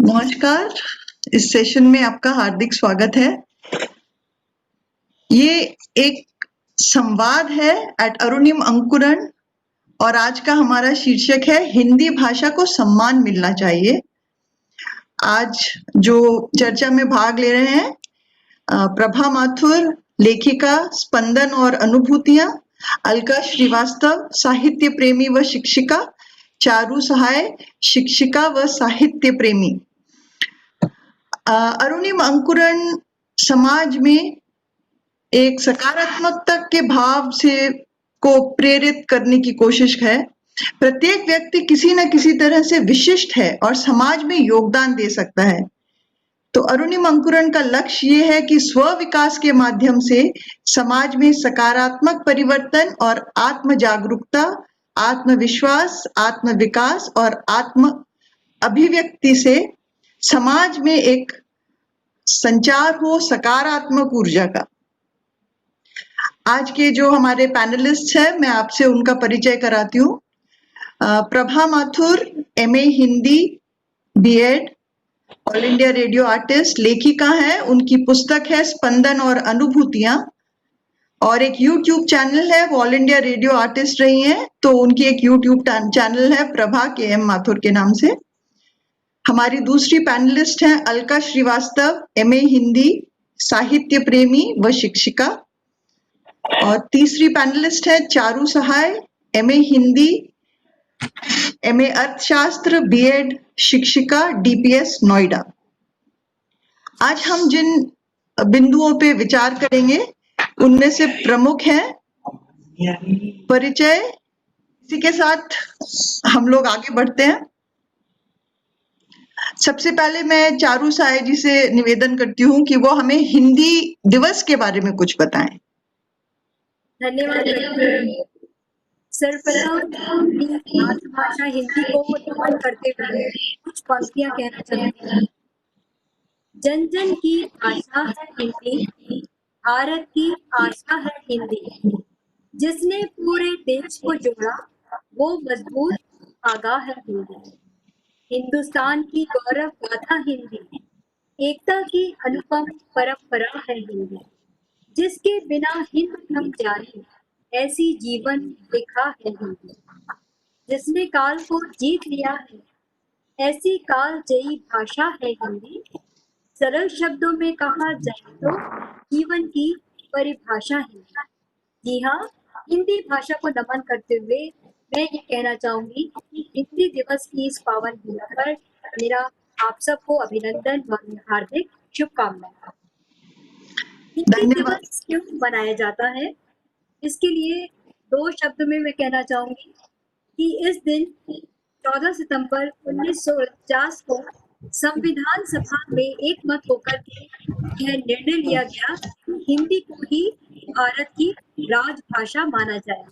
नमस्कार, इस सेशन में आपका हार्दिक स्वागत है। ये एक संवाद है एट अरुणिम अंकुरन और आज का हमारा शीर्षक है हिंदी भाषा को सम्मान मिलना चाहिए। आज जो चर्चा में भाग ले रहे हैं प्रभा माथुर, लेखिका, स्पंदन और अनुभूतियां, अलका श्रीवास्तव, साहित्य प्रेमी व शिक्षिका, चारू सहाय, शिक्षिका व साहित्य प्रेमी। अरुणिम अंकुरन समाज में एक सकारात्मकता के भाव से को प्रेरित करने की कोशिश है। प्रत्येक व्यक्ति किसी न किसी तरह से विशिष्ट है और समाज में योगदान दे सकता है। तो अरुणिम अंकुरन का लक्ष्य ये है कि स्व विकास के माध्यम से समाज में सकारात्मक परिवर्तन और आत्म जागरूकता, आत्मविश्वास, आत्म विकास और आत्म अभिव्यक्ति से समाज में एक संचार हो सकारात्मक ऊर्जा का। आज के जो हमारे पैनलिस्ट हैं, मैं आपसे उनका परिचय कराती हूँ। Prabha Mathur, MA Hindi, BEd, all India radio artist, लेखिका हैं। उनकी पुस्तक है स्पंदन और अनुभूतियां और एक यूट्यूब चैनल है, वो ऑल इंडिया रेडियो आर्टिस्ट रही हैं, तो उनकी एक यूट्यूब चैनल है प्रभा KM माथुर के नाम से। हमारी दूसरी पैनलिस्ट हैं अलका श्रीवास्तव, MA हिंदी, साहित्य प्रेमी व शिक्षिका। और तीसरी पैनलिस्ट है चारू सहाय, MA हिंदी, MA अर्थशास्त्र, BEd, शिक्षिका, DPS नोएडा। आज हम जिन बिंदुओं पे विचार करेंगे उनमें से प्रमुख हैं परिचय। इसी के साथ हम लोग आगे बढ़ते हैं। सबसे पहले मैं चारू साय जी से निवेदन करती हूँ कि वो हमें हिंदी दिवस के बारे में कुछ बताएं। धन्यवाद। सर्वप्रथम मातृभाषा हिंदी को नमन करते हुए कुछ पंक्तियां कहना चाहती हूँ। जन जन की भाषा है हिंदी, भारत की आशा है हिंदी, जिसने पूरे देश को जोड़ा वो मजबूत धागा है हिंदी। हिंदुस्तान की गौरव गाथा हिंदी, एकता की अनुपम परंपरा है हिंदी, जिसके बिना हिंद थम जाए ऐसी जीवन रेखा है हिंदी, जिसने काल को जीत लिया है ऐसी काल जयी भाषा है हिंदी। सरल शब्दों में कहा जाए तो जीवन की परिभाषा है। जी हाँ, हिंदी भाषा को नमन करते हुए मैं ये कहना चाहूंगी कि हिंदी दिवस की इस पावन दिवस पर मेरा आप सबको अभिनंदन और हार्दिक शुभकामनाएं। हिंदी दिवस क्यों मनाया जाता है, इसके लिए दो शब्द में मैं कहना चाहूंगी कि इस दिन 14 सितंबर 1949 को संविधान सभा में एक मत होकर के यह निर्णय लिया गया कि हिंदी को ही भारत की राजभाषा माना जाए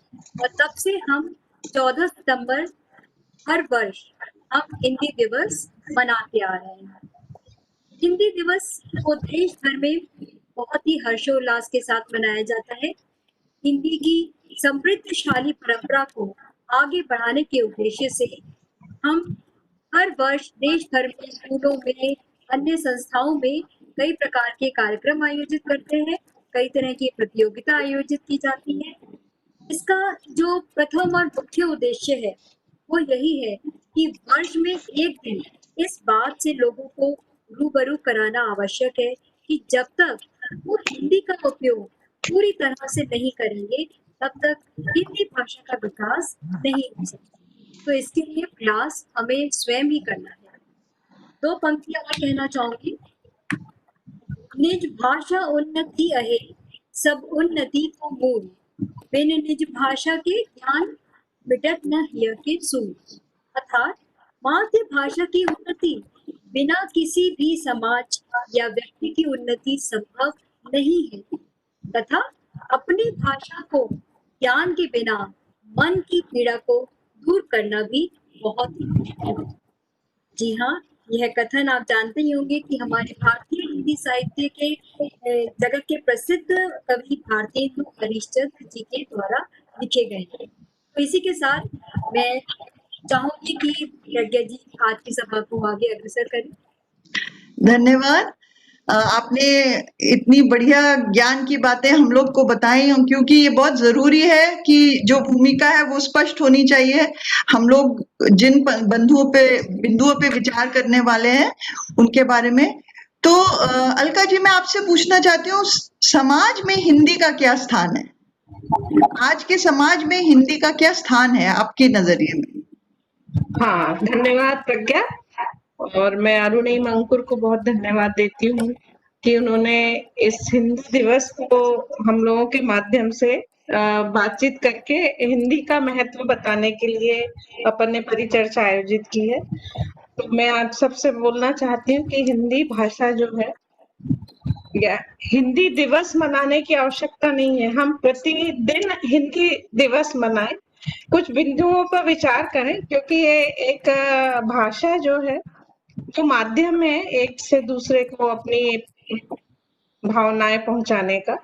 और तब से हम 14 सितंबर हर वर्ष हम हिंदी दिवस मनाते आ रहे हैं। हिंदी दिवस को देश भर में बहुत ही हर्षोल्लास के साथ मनाया जाता है। हिंदी की समृद्धशाली परंपरा को आगे बढ़ाने के उद्देश्य से हम हर वर्ष देश भर में स्कूलों में, अन्य संस्थाओं में कई प्रकार के कार्यक्रम आयोजित करते हैं, कई तरह की प्रतियोगिता आयोजित की जाती है। इसका जो प्रथम और मुख्य उद्देश्य है वो यही है कि वर्ष में एक दिन इस बात से लोगों को रूबरू कराना आवश्यक है कि जब तक वो हिंदी का उपयोग पूरी तरह से नहीं करेंगे तब तक हिंदी भाषा का विकास नहीं हो सकता। तो इसके लिए प्रयास हमें स्वयं ही करना है। दो पंक्तियां मैं कहना चाहूंगी। निज भाषा उन्नति अहे, सब उन्नति को मूल, बिन निज भाषा के ज्ञान मिटत न हिय के सूल। अर्थात मातृभाषा की उन्नति बिना किसी भी समाज या व्यक्ति की उन्नति संभव नहीं है तथा अपनी भाषा को ज्ञान के बिना मन की पीड़ा को दूर करना भी बहुत ही मुश्किल है। जी हाँ, यह कथन आप जानते ही होंगे कि हमारे भारतीय हिंदी साहित्य के जगत के प्रसिद्ध कवि भारतेंदु हरिश्चंद्र जी के द्वारा लिखे गए हैं। तो इसी के साथ मैं चाहूंगी कि प्रज्ञा जी आज की सभा को आगे अग्रसर करें। धन्यवाद। आपने इतनी बढ़िया ज्ञान की बातें हम लोग को बताई, क्योंकि ये बहुत ज़रूरी है कि जो भूमिका है वो स्पष्ट होनी चाहिए। हम लोग जिन बिंदुओं पे विचार करने वाले हैं, उनके बारे में। तो अलका जी, मैं आपसे पूछना चाहती हूँ, समाज में हिंदी का क्या स्थान है? आज के समाज में हिंदी का क्या स्थान है आपके नज़रिए में? हाँ, धन्यवाद प्रज्ञा। और मैं अरुणिमा अंकुर को बहुत धन्यवाद देती हूँ कि उन्होंने इस हिंदी दिवस को हम लोगों के माध्यम से बातचीत करके हिंदी का महत्व बताने के लिए अपन ने परिचर्चा आयोजित की है। तो मैं आप सबसे बोलना चाहती हूँ कि हिंदी भाषा जो है, या हिंदी दिवस मनाने की आवश्यकता नहीं है, हम प्रतिदिन हिंदी दिवस मनाएं, कुछ बिंदुओं पर विचार करें, क्योंकि ये एक भाषा जो है, जो माध्यम है एक से दूसरे को अपनी भावनाएं पहुंचाने का।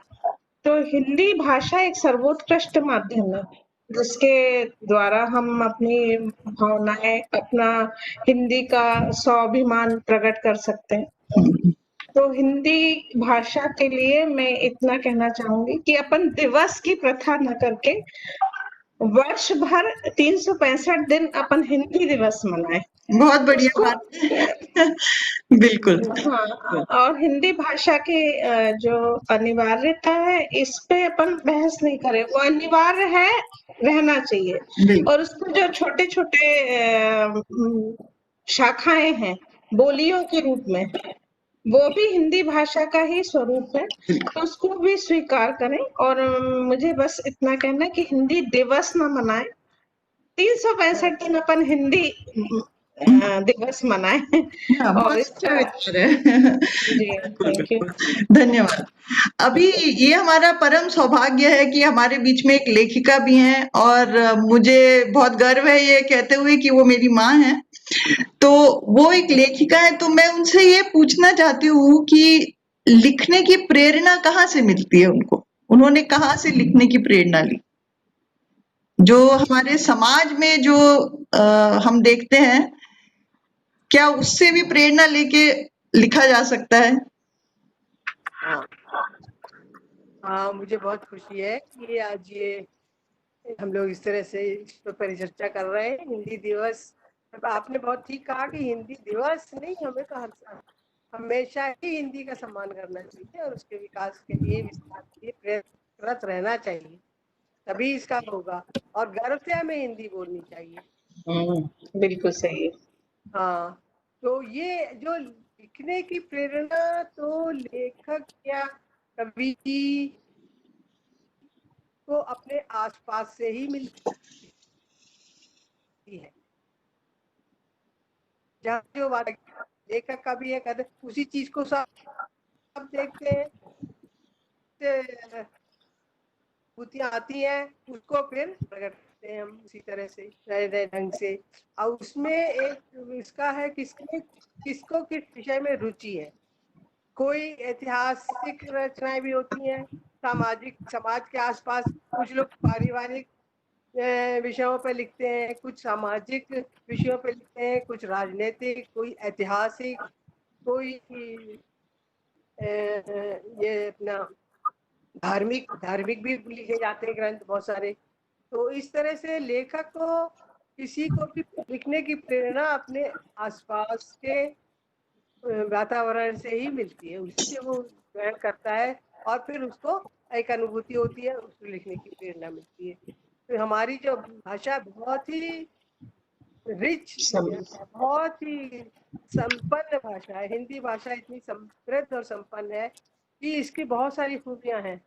तो हिंदी भाषा एक सर्वोत्कृष्ट माध्यम है, जिसके द्वारा हम अपनी भावनाएं, अपना हिंदी का स्वाभिमान प्रकट कर सकते हैं। तो हिंदी भाषा के लिए मैं इतना कहना चाहूंगी कि अपन दिवस की प्रथा न करके वर्ष भर 365 दिन अपन हिंदी दिवस मनाएं। बहुत बढ़िया बात है। बिल्कुल। हाँ, और हिंदी भाषा की जो अनिवार्यता है, इस पे अपन बहस नहीं करें, वो अनिवार्य है, रहना चाहिए। और उसको जो छोटे छोटे शाखाएं हैं बोलियों के रूप में, वो भी हिंदी भाषा का ही स्वरूप है, तो उसको भी स्वीकार करें। और मुझे बस इतना कहना है कि हिंदी दिवस ना मनाएं, 365 दिन अपन हिंदी दिवस मनाएं। हाँ, बहुत और अच्छा विचार है। जी, थैंक यू। धन्यवाद। अभी ये हमारा परम सौभाग्य है कि हमारे बीच में एक लेखिका भी हैं, और मुझे बहुत गर्व है ये कहते हुए कि वो मेरी माँ हैं। तो वो एक लेखिका है, तो मैं उनसे ये पूछना चाहती हूँ कि लिखने की प्रेरणा कहाँ से मिलती है उनको? उन्होंने कहाँ से लिखने की प्रेरणा ली? जो हमारे समाज में जो हम देखते हैं, क्या उससे भी प्रेरणा लेके लिखा जा सकता है? हाँ हाँ, मुझे बहुत खुशी है कि आज ये हम लोग इस तरह से इस पर परिचर्चा कर रहे हैं। हिंदी दिवस, आपने बहुत ठीक कहा कि हिंदी दिवस नहीं, हमें तो हमेशा ही हिंदी का सम्मान करना चाहिए और उसके विकास के लिए, विस्तार के लिए प्रयत्नरत रहना चाहिए, तभी इसका होगा। और गर्व से हमें हिंदी बोलनी चाहिए। बिल्कुल सही है। हाँ, तो ये जो लिखने की प्रेरणा तो लेखक या कवि को अपने आसपास से ही मिलती है। जहाँ जो बात लेखक का भी है, कहते उसी चीज को सब देखते हैं, भूतियाँ आती हैं, उसको फिर प्रकट करते हैं हम उसी तरह से, नए नए ढंग से। और उसमें एक इसका है किसको किस विषय में रुचि है। कोई ऐतिहासिक रचनाएं भी होती हैं, समाज के आसपास, कुछ लोग पारिवारिक विषयों पर लिखते हैं, कुछ सामाजिक विषयों पर लिखते हैं, कुछ राजनीतिक, कोई ऐतिहासिक, कोई ये अपना धार्मिक भी लिखे जाते हैं ग्रंथ बहुत सारे। तो इस तरह से लेखक को किसी को भी लिखने की प्रेरणा अपने आसपास के वातावरण से ही मिलती है, उसी से वो ग्रहण करता है और फिर उसको एक अनुभूति होती है, उसको लिखने की प्रेरणा मिलती है। तो हमारी जो भाषा बहुत ही रिच, बहुत ही संपन्न भाषा है। हिंदी भाषा इतनी समृद्ध और संपन्न है कि इसकी बहुत सारी खूबियां हैं,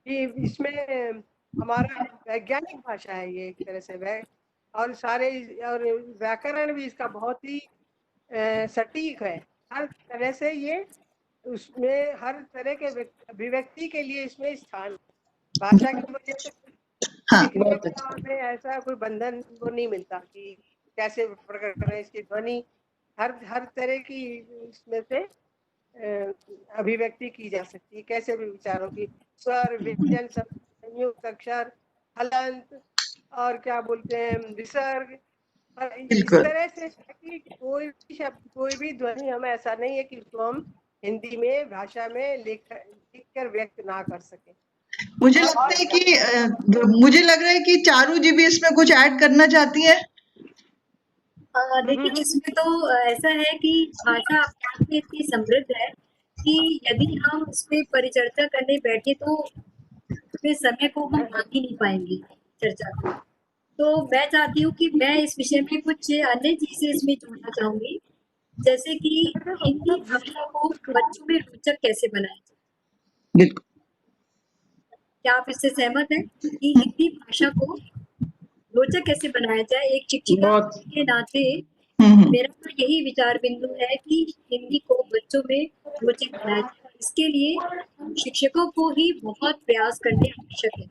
कि इसमें हमारा वैज्ञानिक भाषा है ये एक तरह से, और व्याकरण भी इसका बहुत ही सटीक है। हर तरह से ये, उसमें हर तरह के अभिव्यक्ति के लिए इसमें स्थान, भाषा की वजह से लिखने का में ऐसा कोई बंधन वो नहीं मिलता कि कैसे प्रकट करें इसकी ध्वनि। हर तरह की इसमें से अभिव्यक्ति की जा सकती है, कैसे भी विचारों की, स्वर, व्यंजन, संयुक्त अक्षर, हलंत, और क्या बोलते हैं, विसर्ग, पर इस बिल्कुल। तरह से है कि कोई भी शब्द, कोई भी ध्वनि हम ऐसा नहीं है कि उसको हम हिंदी में भाषा में लिख कर व्यक्त ना कर सके। मुझे लगता है कि मुझे लग रहा है कि चारू जी भी इसमें कुछ ऐड करना चाहती है। देखिए, इसमें तो ऐसा है कि भाषा अपने आप में इतनी समृद्ध है कि यदि हम उस पे परिचर्चा करने बैठे तो उसमें समय को हम भाग ही नहीं पाएंगे चर्चा को। तो मैं चाहती हूँ कि मैं इस विषय में कुछ अन्य चीजें इसमें जोड़ना चाहूंगी, जैसे कि हिंदी भाषा को बच्चों में रोचक कैसे बनाया जाए। बिल्कुल। क्या आप इससे सहमत हैं कि हिंदी भाषा को रोचक कैसे बनाया जाए? एक शिक्षिका बहुत के नाते हम्म। मेरा तो यही विचार बिंदु है कि हिंदी को बच्चों में रोचक बनाया जाए। इसके लिए शिक्षकों को ही बहुत प्रयास करने आवश्यक है।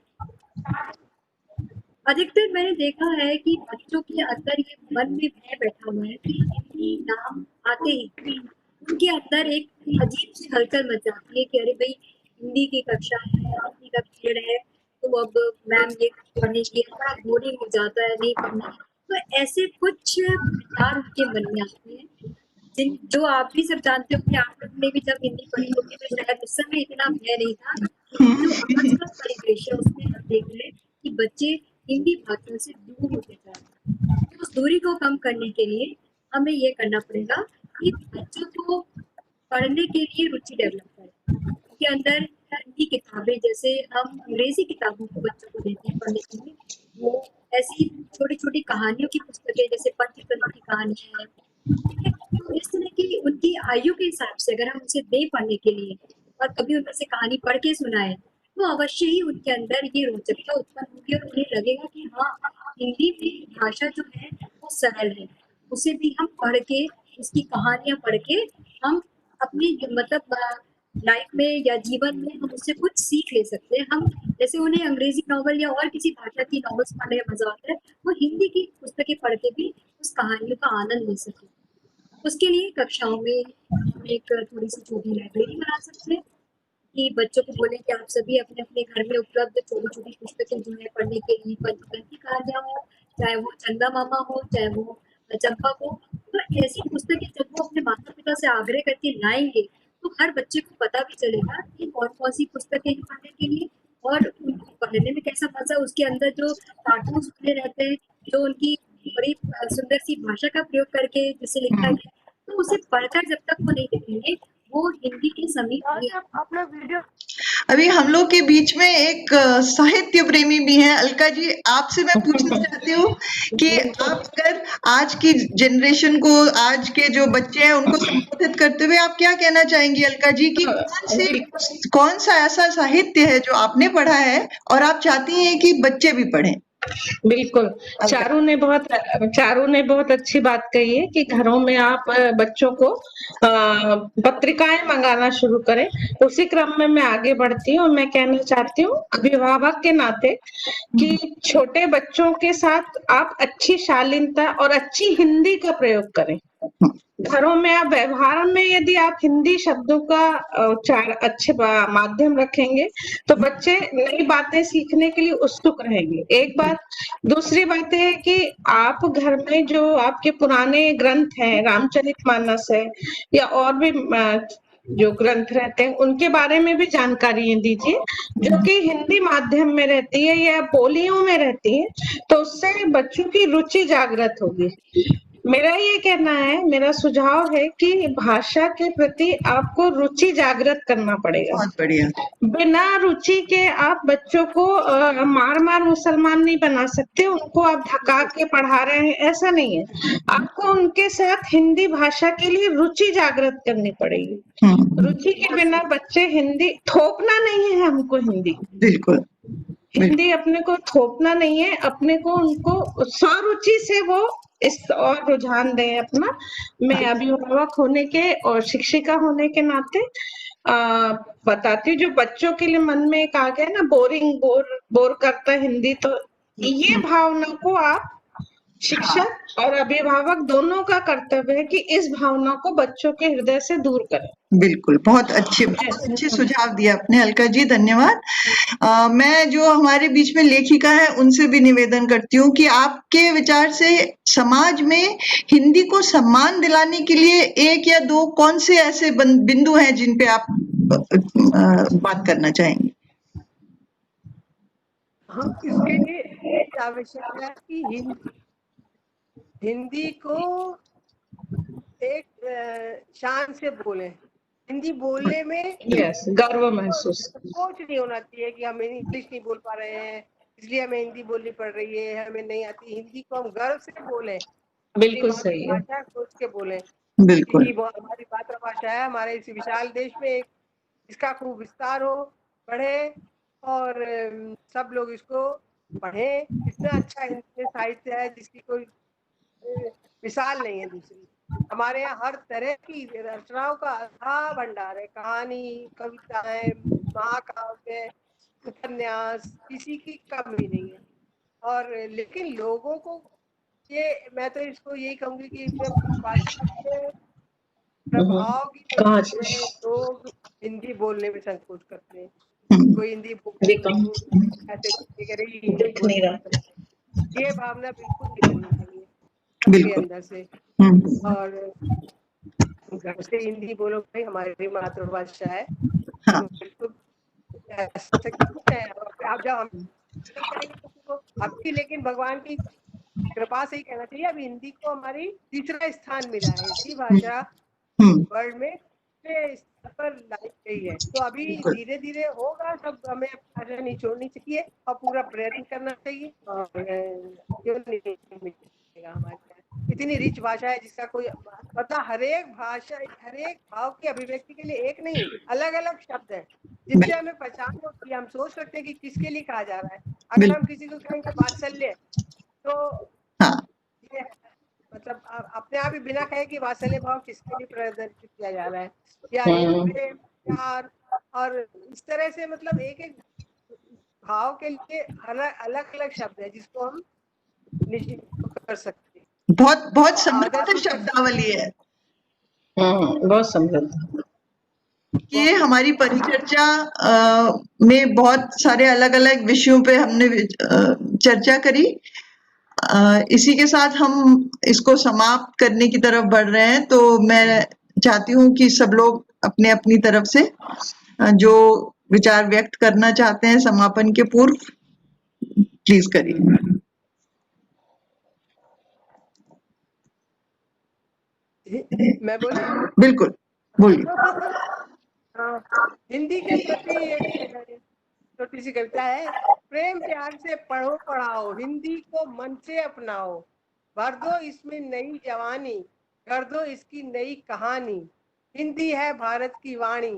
अधिकतर मैंने देखा है कि बच्चों के अंदर ये मन में भय बैठा हुआ है कि हिंदी नाम आते ही उनके अंदर एक अजीब सी हलचल मच जाती है कि अरे भाई, हिंदी की कक्षा है, हिंदी का पीरियड है, तो अब मैम ये पढ़ेगी, थोड़ा बोरिंग हो जाता है, नहीं पढ़ना। तो ऐसे कुछ विचार उनके मन में आते हैं, जो आप भी सब जानते हो कि आप लोग ने भी जब हिंदी पढ़ी होगी तो शायद उस समय इतना भय नहीं था, लेकिन जो आज का परिवेश है उसमें हम देख रहे हैं कि बच्चे हिंदी भाषा से दूर होते जा रहे हैं। तो उस दूरी को कम करने के लिए हमें ये करना पड़ेगा कि बच्चों को पढ़ने के लिए रुचि डेवलप करें। उनके अंदर हिंदी किताबें, जैसे हम अंग्रेजी किताबों को बच्चों को देते हैं पढ़ने के लिए, वो ऐसी छोटी छोटी कहानियों की पुस्तकें, जैसे पंचतंत्र की कहानी है, ठीक है, तो इस तरह की उनकी आयु के हिसाब से अगर हम उसे दें पढ़ने के लिए और कभी उनमें से कहानी पढ़ के सुनाए, तो अवश्य ही उनके अंदर ये रोचकता उत्पन्न होगी और उन्हें लगेगा कि हाँ, हिंदी में भाषा जो है वो सरल है, उसे भी हम पढ़ के, उसकी कहानियां पढ़ के हम अपनी मतलब लाइफ में या जीवन में हम उससे कुछ सीख ले सकते हैं। हम जैसे उन्हें अंग्रेजी नॉवल या और किसी भाषा की नॉवेल्स पढ़ने में मजा आता है, वो हिंदी की पुस्तकें पढ़ के भी उस कहानियों का आनंद ले सके। उसके लिए कक्षाओं में हम एक थोड़ी सी छोटी लाइब्रेरी बना सकते हैं कि बच्चों को बोलें कि आप सभी अपने अपने घर में उपलब्ध छोटी छोटी पुस्तकें जो है पढ़ने के लिए, पंचतंत्र की कहानियां हो, चाहे वो चंदा मामा हो, चाहे वो चंपा हो, तो ऐसी पुस्तकें जब वो अपने माता पिता से आग्रह करके लाएंगे तो हर बच्चे को पता भी चलेगा कि कौन कौन सी पुस्तकें हैं पढ़ने के लिए और उनको पढ़ने में कैसा मजा। उसके अंदर जो कार्टून्स बने रहते हैं, जो उनकी बड़ी सुंदर सी भाषा का प्रयोग करके जिसे लिखा गया, तो उसे पढ़कर जब तक वो नहीं लिखेंगे वो हिंदी के समीप नहीं आएगा। अपना वीडियो अभी हम लोग के बीच में एक साहित्य प्रेमी भी हैं। अलका जी, आपसे मैं पूछना चाहती हूँ कि आप अगर आज की जनरेशन को, आज के जो बच्चे हैं उनको संबोधित करते हुए आप क्या कहना चाहेंगी अलका जी, कि कौन सा ऐसा साहित्य है जो आपने पढ़ा है और आप चाहती हैं कि बच्चे भी पढ़ें? बिल्कुल, चारू ने बहुत अच्छी बात कही है कि घरों में आप बच्चों को पत्रिकाएं मंगाना शुरू करें। उसी क्रम में मैं आगे बढ़ती हूँ और मैं कहना चाहती हूँ अभिभावक के नाते कि छोटे बच्चों के साथ आप अच्छी शालीनता और अच्छी हिंदी का प्रयोग करें। घरों में आप व्यवहार में यदि आप हिंदी शब्दों का उच्चार अच्छे माध्यम रखेंगे तो बच्चे नई बातें सीखने के लिए उत्सुक रहेंगे। एक बात, दूसरी बात है कि आप घर में जो आपके पुराने ग्रंथ हैं, रामचरितमानस है या और भी जो ग्रंथ रहते हैं, उनके बारे में भी जानकारी दीजिए जो कि हिंदी माध्यम में रहती है या बोलियों में रहती है, तो उससे बच्चों की रुचि जागृत होगी। मेरा ये कहना है, मेरा सुझाव है कि भाषा के प्रति आपको रुचि जागृत करना पड़ेगा। बहुत बढ़िया। बिना रुचि के आप बच्चों को मार मार मुसलमान नहीं बना सकते, उनको आप धक्का के पढ़ा रहे हैं, ऐसा नहीं है। आपको उनके साथ हिंदी भाषा के लिए रुचि जागृत करनी पड़ेगी। रुचि के बिना बच्चे हिंदी, थोपना नहीं है हमको हिंदी, बिल्कुल हिंदी अपने को थोपना नहीं है, अपने को उनको स्वरुचि से वो इस और रुझान दें अपना। मैं अभिभावक होने के और शिक्षिका होने के नाते बताती हूँ, जो बच्चों के लिए मन में एक आ गया ना, बोर करता है हिंदी, तो ये भावना को आप शिक्षक और अभिभावक दोनों का कर्तव्य है कि इस भावना को बच्चों के हृदय से दूर करें। बिल्कुल, बहुत अच्छे सुझाव दिया आपने अलका जी, धन्यवाद। मैं जो हमारे बीच में लेखिका है उनसे भी निवेदन करती हूँ कि आपके विचार से समाज में हिंदी को सम्मान दिलाने के लिए एक या दो कौन से ऐसे बिंदु हैं जिन पे आप बात करना चाहेंगे? हम इसके लिए आवश्यक है कि हिंदी को एक शान से बोलें। हिंदी बोलने में यस, गर्व महसूस। सोच नहीं होना चाहिए कि हम इंग्लिश नहीं बोल पा रहे हैं इसलिए हमें हिंदी बोलनी पड़ रही है, हमें नहीं आती। हिंदी को हम गर्व से बोलें, बिल्कुल सही है। मातृभाषा सोच के बोलें। बिल्कुल। क्योंकि हमारी मातृभाषा है, हमारे इस विशाल देश में इसका खूब विस्तार हो, बढ़े और सब लोग इसको पढ़ें। इतना अच्छा हिंदी में साहित्य है जिसकी कोई मिसाल नहीं है दूसरी। हमारे यहाँ हर तरह की रचनाओं का अथाह भंडार है, कहानी, कविताएं, महाकाव्य, उपन्यास, किसी की कमी नहीं है। और लेकिन लोगों को मैं तो इसको यही कहूंगी कि भाषा के प्रभाव की वजह से लोग हिंदी बोलने में संकोच करते हैं। कोई हिंदी ऐसे करेगी, हिंदी बोलने में संकोच। ये भावना बिल्कुल नहीं करनी चाहिए सबके अंदर से। और घर से हिंदी बोलो भाई, हमारी मातृभाषा है। हाँ। बिल्कुल ऐसा कुछ है। आप जब हम करेंगे तो आपकी, लेकिन भगवान की कृपा से ही कहना चाहिए, अब हिंदी को हमारी तीसरा स्थान मिला है। ऐसी भाषा वर्ल्ड में स्तर पर लाई गई है। तो अभी धीरे धीरे होगा सब, हमें भाषा नहीं छोड़नी चाहिए और पूरा प्रयत्न करना चाहिए। और क्यों नहीं मिलेगा, हमारे इतनी रिच भाषा है जिसका कोई पता, हर एक भाषा, हर एक भाव की अभिव्यक्ति के लिए एक नहीं, अलग अलग शब्द है जिससे हमें पहचान होती है। हम सोच सकते हैं कि किसके लिए कहा जा रहा है। अगर हम किसी को कहेंगे वात्सल्य, तो ये मतलब अपने आप ही बिना कहे कि वात्सल्य भाव किसके लिए प्रदर्शित किया जा रहा है, या प्रेम, प्यार, और इस तरह से मतलब एक एक भाव के लिए अलग अलग शब्द है जिसको हम निश्चित कर सकते हैं। बहुत समृद्ध शब्दावली है। बहुत समृद्ध। ये हमारी परिचर्चा में बहुत सारे अलग अलग विषयों पे हमने चर्चा करी। इसी के साथ हम इसको समाप्त करने की तरफ बढ़ रहे हैं, तो मैं चाहती हूँ कि सब लोग अपने अपनी तरफ से जो विचार व्यक्त करना चाहते हैं समापन के पूर्व प्लीज करिए। मैं बोलूं? बिल्कुल बोलिए। हिंदी के प्रति एक छोटी सी कविता है। प्रेम प्यार से पढ़ो पढ़ाओ, हिंदी को मन से अपनाओ, भर दो इसमें नई जवानी, कर दो इसकी नई कहानी। हिंदी है भारत की वाणी,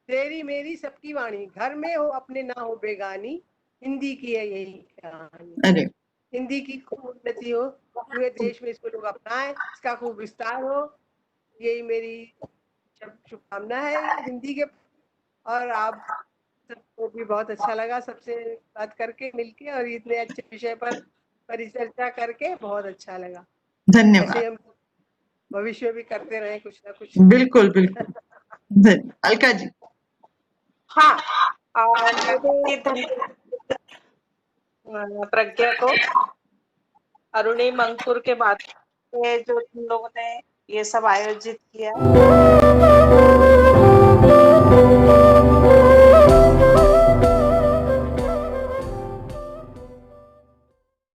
तेरी मेरी सबकी वाणी, घर में हो अपने ना हो बेगानी, हिंदी की है यही कहानी। अरे हिंदी की खूब उन्नति हो, पूरे देश में इसको लोग अपनाएं, इसका खूब विस्तार हो, यही मेरी शुभकामना है हिंदी के। और आप सबको भी बहुत अच्छा लगा सबसे बात करके, मिलके, और इतने अच्छे विषय पर परिचर्चा करके बहुत अच्छा लगा। धन्यवाद। ऐसे हम भविष्य में भी करते रहे कुछ ना कुछ। बिल्कुल बिल्कुल। अलका जी। हाँ, प्रज्ञा को, अरुणिम अंकुर के बाद जो तुम लोगों ने ये सब आयोजित किया।